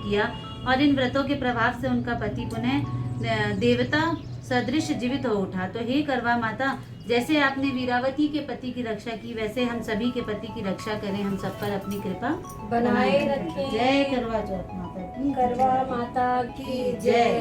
किया और इन व्रतों के प्रभाव से उनका पति पुनः देवता सदृश जीवित हो उठा। तो हे करवा माता, जैसे आपने वीरावती के पति की रक्षा की, वैसे हम सभी के पति की रक्षा करें, हम सब पर अपनी कृपा बनाए रखें। जय करवा चौथ माता की, करवा माता की जय।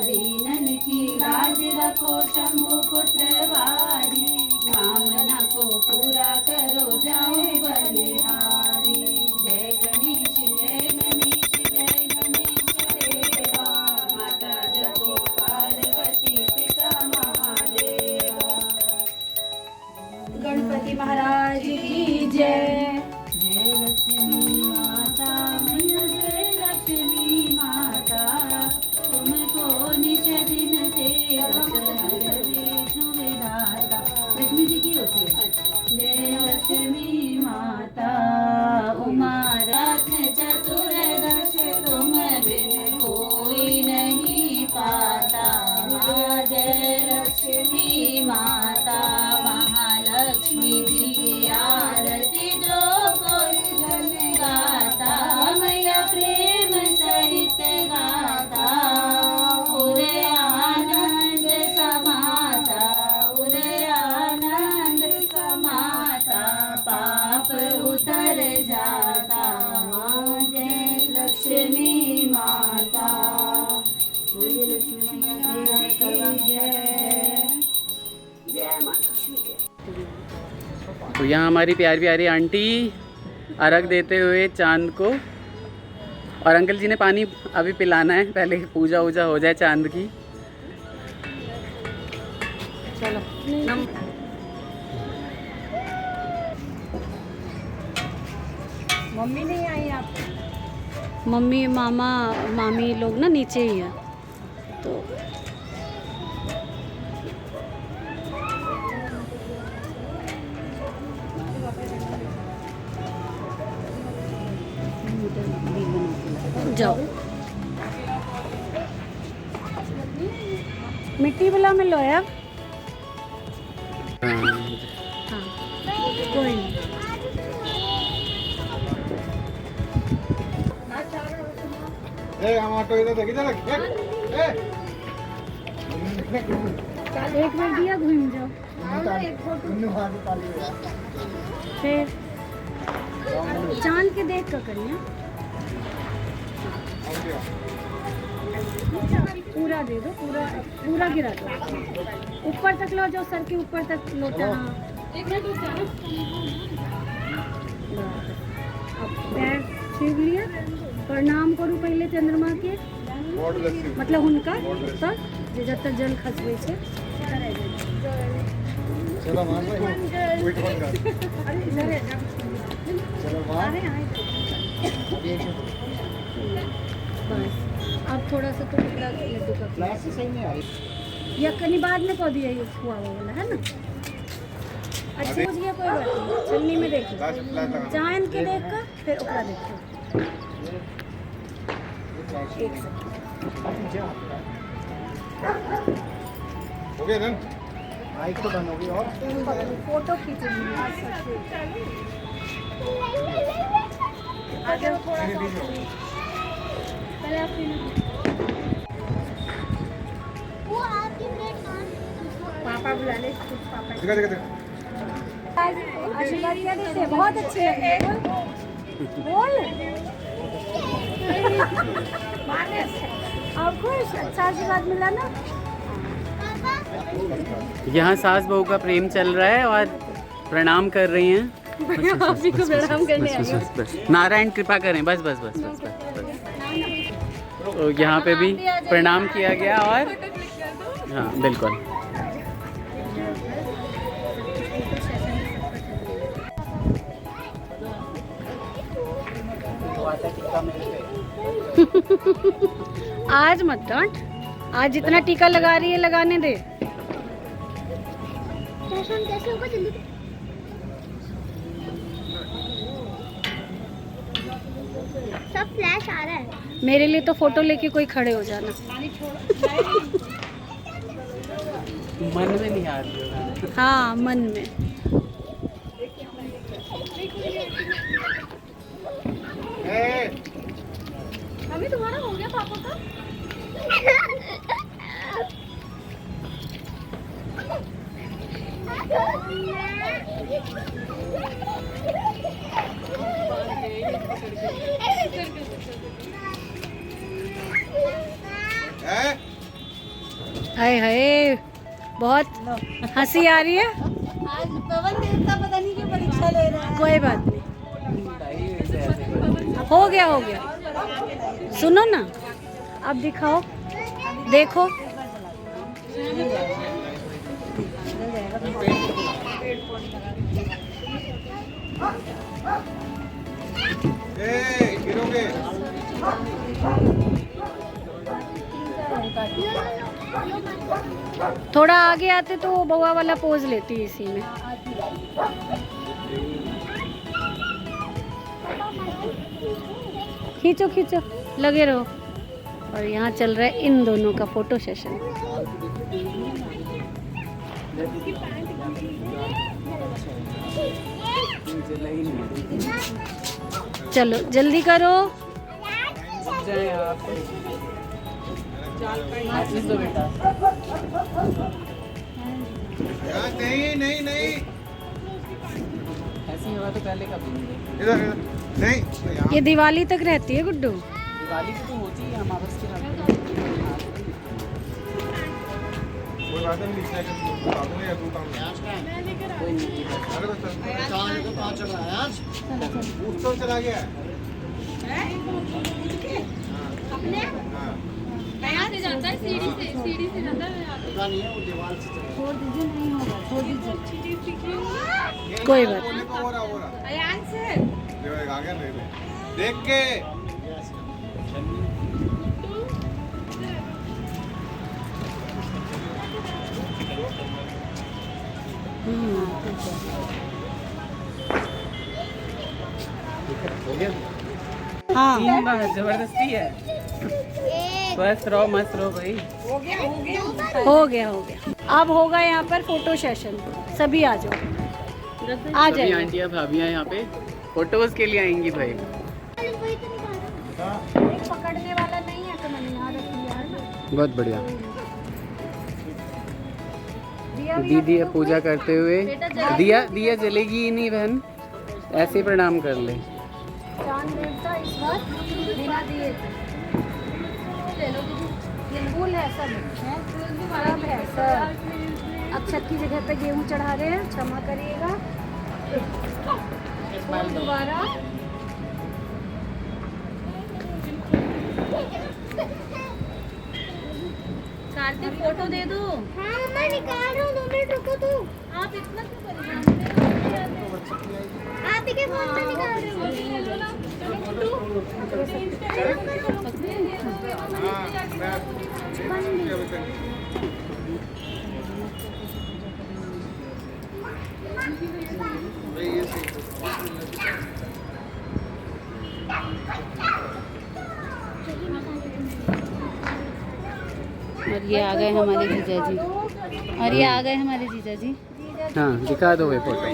दीनन की लाज रखो शंभु पुत्र वारी, कामना को पूरा करो जाओ बलिहारी। जय गणेश जय गणेश जय गणेश देवा, माता जपो पार्वती पिता महादेवा। गणपति महाराज की जय। जय लक्ष्मी माता मैया जय लक्ष्मी माता, तुमको निज दिन विष्णु विधाता। लक्ष्मी जी की होती है। जय लक्ष्मी माता उमा रत्न चतुर्दश, तुम बिन कोई नहीं पाता। जय लक्ष्मी माता महालक्ष्मी जी की आरती जो कोई जन गाता, मैया प्रेम सहित गाता। उरे आनंद समाता, उरे आनंद समाता, पाप उतर जाता। जय लक्ष्मी माता, जय लक्ष्मी मैया जय करवा जय। जय माँ लक्ष्मी जय। तो यहाँ हमारी प्यारी प्यारी आंटी अर्घ देते हुए चांद को, और अंकल जी ने पानी अभी पिलाना है, पहले पूजा वूजा हो जाए चांद की। चलो मम्मी नहीं आई आप? मम्मी मामा मामी लोग ना नीचे ही है, तो जाओ। मिट्टी वाला में लो यार। हाँ कोई नहीं। एक बार दिया घूम जाओ। फिर चांद के देख कर करिए। पूरा दे दो, पूरा पूरा गिरा दो, ऊपर तक लो, जो सर के ऊपर तक लोटा। अब पैर छीन लिया, प्रणाम करूँ पहले चंद्रमा के, मतलब उनका तक जब तक जल खसबे छे। बस अब थोड़ा सा तो लड्डू का सही नहीं आ रही, या कहीं बाद में कह दिया ये हुआ वाला है ना। अच्छा हो गया, कोई बात नहीं, छलनी में देख लो, चांद के देख कर फिर ओकरा देखो। एक सेकंड हो गया ना, माइक तो बंद हो गई और फोटो खींचेंगे। आगे थोड़ा सा पहले आप पापा बुला ले, पापा दिखा दिखा दिखा। आशीर्वाद क्या देते हैं, बहुत अच्छे हैं। बोल आपको अच्छा आशीर्वाद मिला ना। यहाँ सास बहू का प्रेम चल रहा है और प्रणाम कर रही हैं। आप ही को प्रणाम करने आई हूँ। बस नारायण कृपा करें, बस बस बस बस बस बस। तो यहाँ पे भी प्रणाम किया गया और हाँ बिल्कुल। आज मत डांट, आज जितना टीका लगा रही है लगाने दे। सब फ्लैश आ रहा है। मेरे लिए तो फोटो लेके कोई खड़े हो जाना। मन में नहीं आ रही। हाँ मन में। मम्मी तुम्हारा हो गया पापा का? हैं? हाय हाय, बहुत हंसी आ रही है। आज पवन देवता पता नहीं क्यों परीक्षा ले रहा है। कोई बात नहीं, हो गया हो गया। सुनो ना, अब दिखाओ, देखो। गिरोगे। थोड़ा आगे आते तो वो बउआ वाला पोज लेती है इसी में। खींचो खींचो, लगे रहो। और यहाँ चल रहा है इन दोनों का फोटो सेशन। चलो जल्दी करो। नहीं नहीं नहीं, ऐसी हवा तो पहले कभी नहीं। इधर इधर नहीं, यहाँ ये दिवाली तक रहती है गुड्डू। दिवाली तो होती है अमावस की रात को। कोई बात नहीं, लिखना है कि दूंगा या तू काम नहीं। कोई नहीं। अरे बस तो चला गया। यहाँ से जाता है सीढ़ी से जाता है। पता नहीं है, वो दीवार से छोड़ दीजिए, नहीं होगा, छोड़ दीजिए। कोई बात नहीं। हो रहा अयान से देखो, आ गया नहीं देख के। हो गया। हाँ, तीन बार जबरदस्ती है। स्वस्थ रहो, मस्त रहो भाई। हो गया हो गया। अब होगा यहाँ पर फोटो सेशन। सभी आ जाओ, आ सभी जाइए। आंटियाँ भाभियाँ यहाँ पे फोटोज के लिए आएंगी भाई। एक पकड़ने वाला नहीं है तो मैंने यहाँ रख लिया है ना। बहुत बढ़िया। दिया भी दीदी अब पूजा करते हुए, दिया दिया जलेगी ही नहीं बहन, ऐसे ही प्रणाम कर ले। चांद देवता इस बार बिना दिए थे। ये फूल है, सब है, सब है, सब। अक्षत की जगह पे गेहूँ चढ़ा रहे हैं, क्षमा करिएगा। फूल दोबारा। कार्तिक फोटो दे दो। हाँ मैं निकाल रहा हूँ, 2 मिनट रुको तो। आप इतना क्यों परेशान आप ही के फोन पे निकाल रहे हो। और ये आ गए हमारे जीजा जी, और ये आ गए हमारे जीजा जी। हाँ दिखा दो वे फोटो।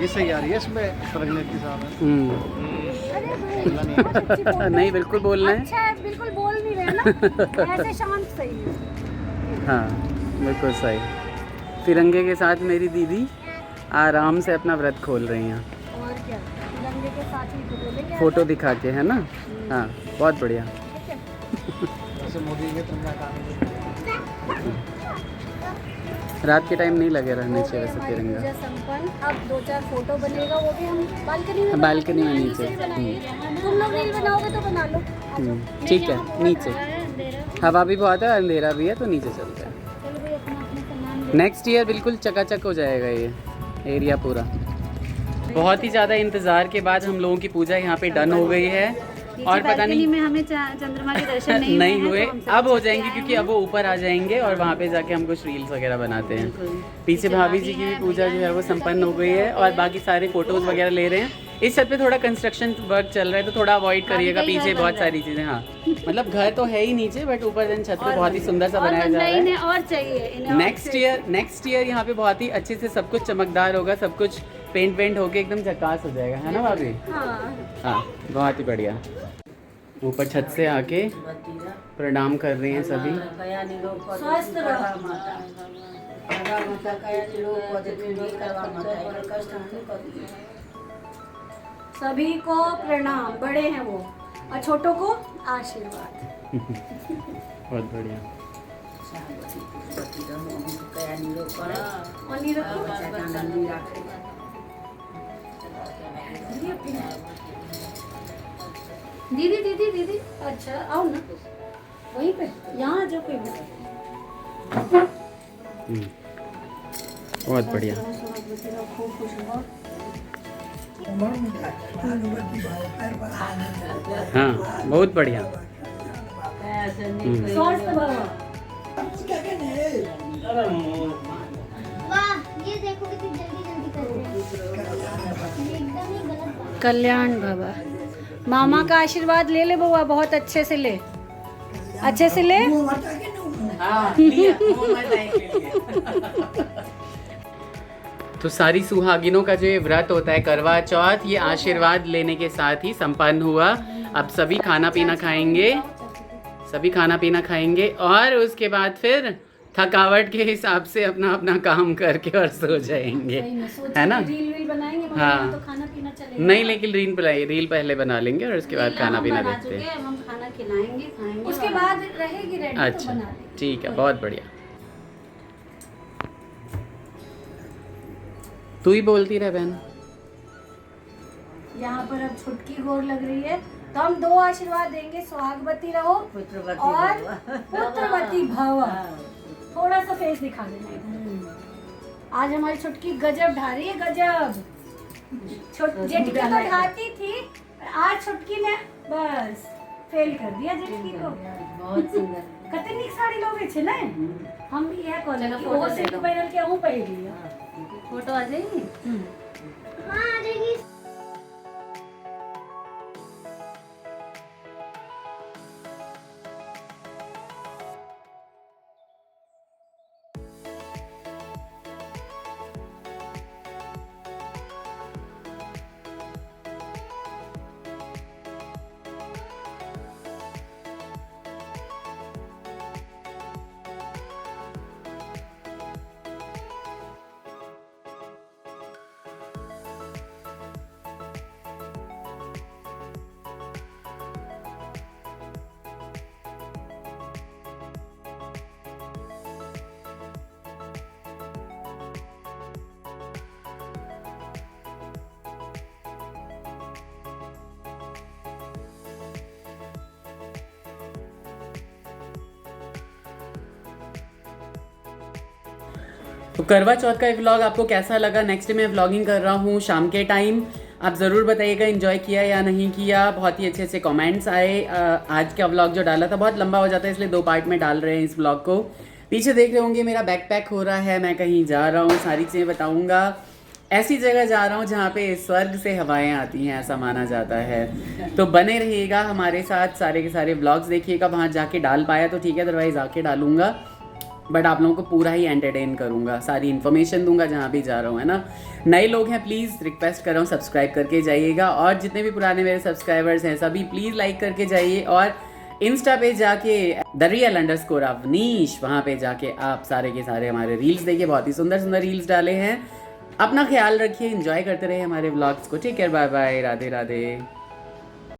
ये सही आ रही है इसमें प्रेगनेंट के साथ। नहीं बिल्कुल बोलना है। अच्छा है, बिल्कुल बोल नहीं रहे ना, ऐसे शांत सही है। हाँ बिल्कुल सही। तिरंगे के साथ मेरी दीदी आराम से अपना व्रत खोल रही हैं। और क्या, तिरंगे के साथ ही तो बोलेंगे। फोटो दिखा के, है ना। हाँ बहुत बढ़िया। मोदी के तिरंगा काम। रात के टाइम नहीं लगे रहने चाहिए वैसे हमारी तिरंगा। पूजा संपन्न। अब 2-4 फोटो बनेगा, वो भी हम बालकनी में बालकनी में नीचे। तुम लोग रील बनाओगे तो बना लो। ठीक है, नीचे हवा भी बहुत है, अंधेरा भी है, तो नीचे चलते हैं। चलो भाई, अपना अपना सामान नेक्स्ट ईयर बिल्कुल चकाचक हो जाएगा ये एरिया पूरा। बहुत ही ज़्यादा इंतज़ार के बाद हम लोगों की पूजा यहाँ पे डन हो गई है। और पता नहीं में हमें चंद्रमा के दर्शन नहीं हुए, अब हो जाएंगे क्योंकि अब वो ऊपर आ जाएंगे और वहाँ पे जाके हम कुछ रील्स वगैरह बनाते हैं। पीछे भाभी जी की भी पूजा जो है वो संपन्न हो गई है और बाकी सारे फोटोज वगैरह ले रहे हैं। इस छत पे थोड़ा कंस्ट्रक्शन वर्क चल रहा है तो थोड़ा अवॉइड करिएगा, पीछे बहुत सारी चीज़ें। हाँ मतलब घर तो है ही नीचे, बट ऊपर दिन छत पे बहुत ही सुंदर सा बनाया जा रहा है। इन्हें और चाहिए। नेक्स्ट ईयर यहाँ पे बहुत ही अच्छे से सब कुछ चमकदार होगा, सब कुछ पेंट होके एकदम झकास हो जाएगा, है ना भाभी। हाँ बहुत ही बढ़िया। ऊपर छत से आके प्रणाम कर रहे हैं सभी। स्वस्थ रहो। सभी को प्रणाम, बड़े हैं वो और छोटों को आशीर्वाद। बहुत बढ़िया। और नहीं रखो। दीदी दीदी दीदी अच्छा आओ ना, वहीं पे यहाँ जो कोई बहुत बढ़िया। खूब खुश रहो। हाँ बहुत बढ़िया। स्वस्थ भव। वाह ये देखो कितनी जल्दी जल्दी कर रहे हैं, एकदम ही गलत बात। कल्याण भव। मामा का आशीर्वाद ले ले बउआ, बहुत अच्छे से ले, अच्छे से ले। तो सारी सुहागिनों का जो ये व्रत होता है करवा चौथ, ये आशीर्वाद लेने के साथ ही संपन्न हुआ। अब सभी खाना पीना खाएंगे, सभी खाना पीना खाएंगे और उसके बाद फिर थकावट के हिसाब से अपना अपना काम करके और सो जाएंगे, है ना? रील वील बनाएंगे, हाँ। तो खाना पीना चलेगा। नहीं, लेकिन रील पहले बना लेंगे और उसके बाद खाना पीना बना देखते चुके हैं। हैं, अब हम खाना खिलाएंगे खाएंगे उसके और- बाद रहेगी रेडी तो अच्छा बना लेंगे। ठीक है, बहुत बढ़िया। तू ही बोलती रह बहन। यहाँ पर अब छुटकी गोर लग रही है, तो हम 2 आशीर्वाद देंगे, सुहागवती रहो और पुत्रवती भव। थोड़ा सा फेस दिखा देना इधर। आज हमारी छुटकी गजब ढा रही है, गजब। जेठकी तो ढाती थी, आज छुटकी ने बस फेल कर दिया जेठकी को। बहुत सुंदर। कते निक साड़ी लोगे छे ने, हम यह कहले चलो कि फोटो ओहो ले सिल्क लो। पहिरल के अहूँ पहिर लिया। फोटो आ जाएगी। हाँ आ जाएगी। तो करवा चौथ का ये व्लॉग आपको कैसा लगा? नेक्स्ट डे मैं व्लॉगिंग कर रहा हूँ शाम के टाइम। आप ज़रूर बताइएगा एंजॉय किया या नहीं किया। बहुत ही अच्छे अच्छे कमेंट्स आए। आज का व्लॉग जो डाला था बहुत लंबा हो जाता है, इसलिए 2 पार्ट में डाल रहे हैं इस व्लॉग को। पीछे देख रहे होंगे मेरा बैकपैक हो रहा है, मैं कहीं जा रहा हूँ, सारी चीज़ें बताऊँगा। ऐसी जगह जा रहा हूँ जहाँ पे स्वर्ग से हवाएं आती हैं, ऐसा माना जाता है। तो बने रहिएगा हमारे साथ, सारे के सारे व्लॉग्स देखिएगा। वहाँ जाके डाल पाया तो ठीक है, अदरवाइज आके डालूंगा। बट आप लोगों को पूरा ही एंटरटेन करूंगा, सारी इन्फॉर्मेशन दूंगा जहाँ भी जा रहा हूँ, है ना। नए लोग हैं प्लीज़ रिक्वेस्ट कर रहा हूँ सब्सक्राइब करके जाइएगा, और जितने भी पुराने मेरे सब्सक्राइबर्स हैं सभी प्लीज़ लाइक करके जाइए। और इंस्टा पे जाके @real_avnish वहाँ पे जाके आप सारे के सारे हमारे रील्स देखिए, बहुत ही सुंदर सुंदर रील्स डाले हैं। अपना ख्याल रखिए, एंजॉय करते रहिए हमारे व्लॉग्स को। Take care, bye bye, Radhe Radhe.